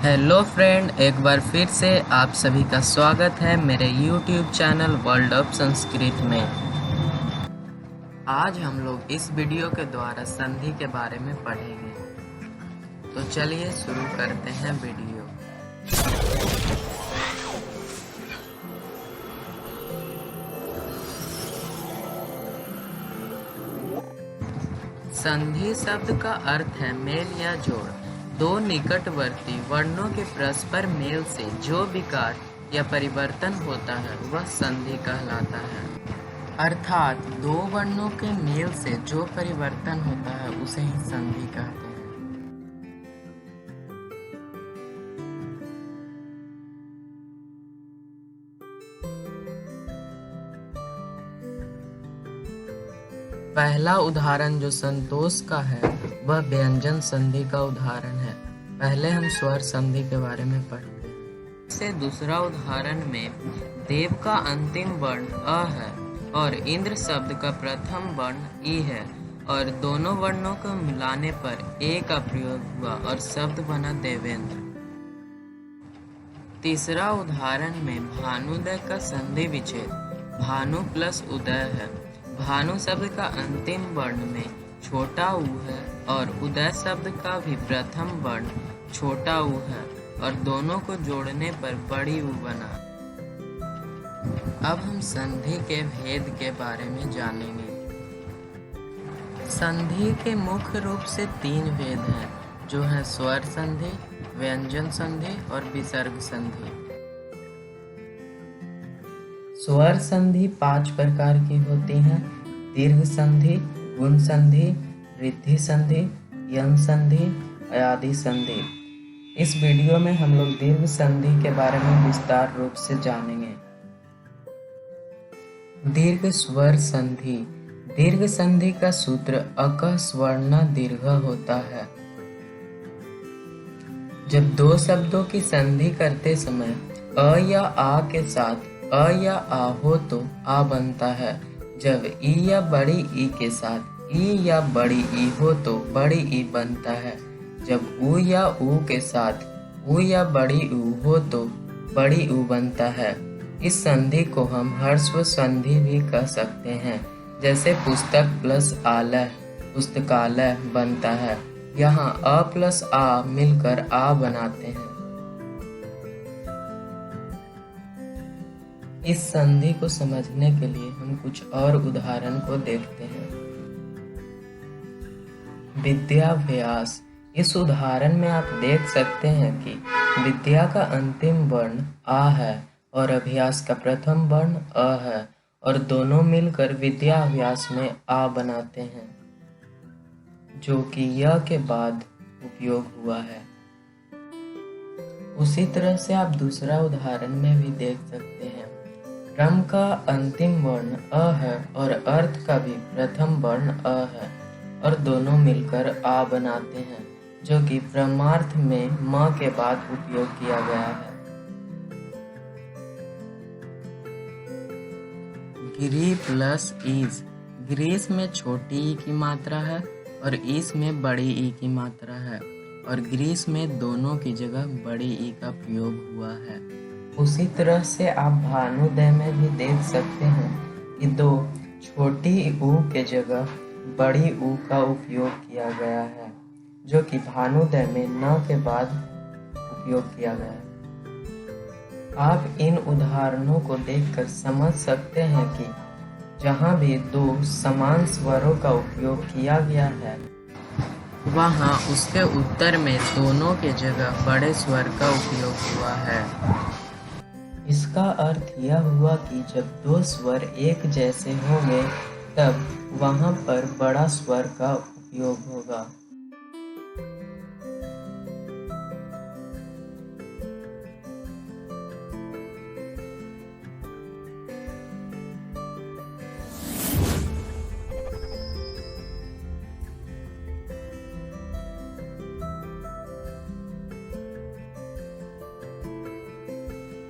Hello friend, एक बार फिर से आप सभी का स्वागत है मेरे YouTube channel world of Sanskrit में। आज हम लोग इस वीडियो के द्वारा संधि के बारे में पढ़ेंगे। तो चलिए शुरू करते हैं वीडियो। संधि शब्द का अर्थ है मेल या जोड़। दो निकटवर्ती वर्णों के परस्पर मेल से जो विकार या परिवर्तन होता है वह संधि कहलाता है। अर्थात दो वर्णों के मेल से जो परिवर्तन होता है उसे ही संधि कहते हैं। पहला उदाहरण जो संतोष का है वह व्यंजन संधि का उदाहरण है। पहले हम स्वर संधि के बारे में पढ़ते हैं। से दूसरा उदाहरण में देव का अंतिम वर्ण अ है और इंद्र शब्द का प्रथम वर्ण ई है और दोनों वर्णों को मिलाने पर ए का प्रयोग हुआ और शब्द बना देवेंद्र। तीसरा उदाहरण में भानुदय का संधि विच्छेद भानु प्लस उदय है। भानु शब्द का अंतिम वर्ण में छोटा ऊ है और उदय शब्द का भी प्रथम वर्ण छोटा ऊ है और दोनों को जोड़ने पर बड़ी ऊ बना। अब हम संधि के भेद के बारे में जानेंगे। संधि के मुख्य रूप से तीन भेद हैं, जो है स्वर संधि, व्यंजन संधि और विसर्ग संधि। स्वर संधि 5 प्रकार की होती हैं: दीर्घ संधि, गुण संधि, रिद्धि संधि, यन संधि, अयादि संधि। इस वीडियो में हम लोग दीर्घ संधि के बारे में विस्तार रूप से जानेंगे। दीर्घ स्वर संधि। दीर्घ संधि का सूत्र अकः स्वर्ण दीर्घ होता है। जब दो शब्दों की संधि करते समय अ या आ के साथ अ या आ हो तो आ बनता है। जब ई या बड़ी ई के साथ ई या बड़ी ई हो तो बड़ी ई बनता है। जब ऊ या ऊ के साथ ऊ या बड़ी ऊ हो तो बड़ी ऊ बनता है। इस संधि को हम ह्रस्व संधि भी कह सकते हैं, जैसे पुस्तक प्लस आलय पुस्तकालय बनता है। यहाँ अ प्लस आ मिलकर आ बनाते हैं। इस संधि को समझने के लिए हम कुछ और उदाहरण को देखते हैं। विद्याभ्यास। इस उदाहरण में आप देख सकते हैं कि विद्या का अंतिम वर्ण आ है और अभ्यास का प्रथम वर्ण अ है और दोनों मिलकर विद्याभ्यास में आ बनाते हैं, जो कि य के बाद उपयोग हुआ है। उसी तरह से आप दूसरा उदाहरण में भी देख सकते हैं। क्रम का अंतिम वर्ण अ है और अर्थ का भी प्रथम वर्ण अ है और दोनों मिलकर आ बनाते हैं, जो कि परमार्थ में म के बाद उपयोग किया गया है। गिरी प्लस ईस। ग्रीस में छोटी ई की मात्रा है और ईस में बड़ी ई की मात्रा है और ग्रीस में दोनों की जगह बड़ी ई का प्रयोग हुआ है। उसी तरह से आप भानुदय में भी देख सकते हैं कि दो छोटी ऊ के जगह बड़ी ऊ का उपयोग किया गया है, जो कि भानुदय में न के बाद उपयोग किया गया है। आप इन उदाहरणों को देखकर समझ सकते हैं कि जहाँ भी दो समान स्वरों का उपयोग किया गया है, वहाँ उसके उत्तर में दोनों के जगह बड़े स्वर का उपयोग हुआ है। इसका अर्थ यह हुआ कि जब दो स्वर एक जैसे होंगे तब वहाँ पर बड़ा स्वर का उपयोग होगा।